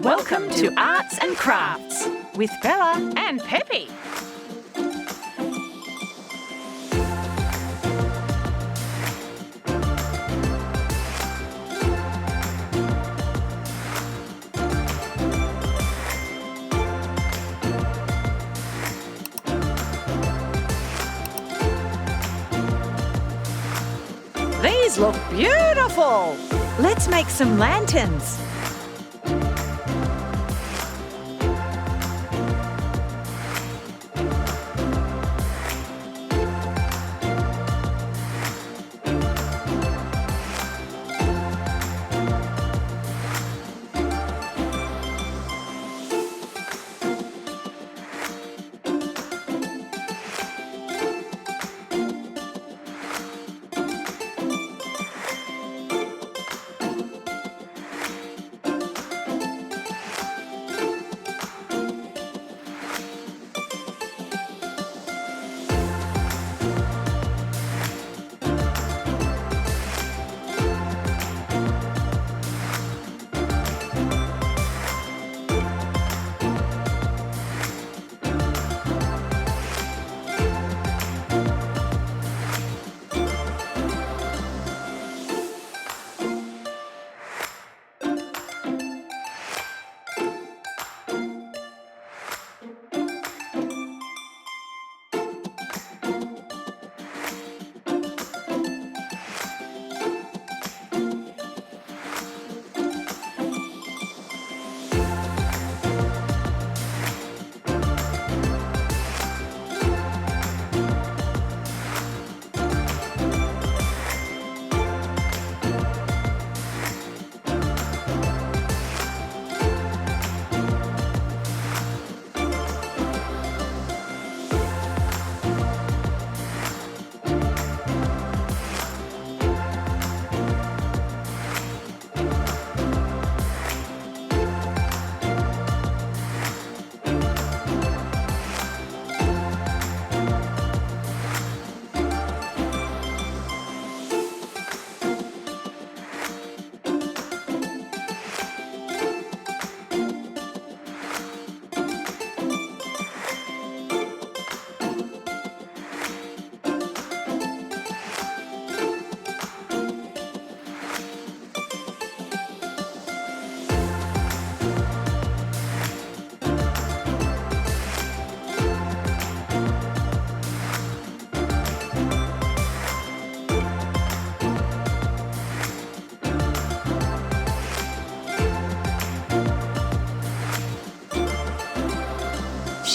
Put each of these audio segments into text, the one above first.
Welcome to Arts and Crafts with Bella and Pepe. These look beautiful. Let's make some lanterns.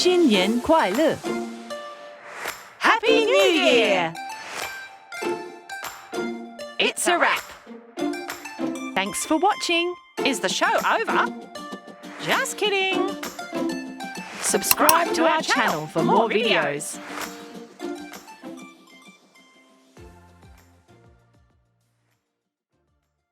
Xin年快乐 Happy New Year! It's a wrap. Thanks for watching. Is the show over? Just kidding. Subscribe to our channel for more videos.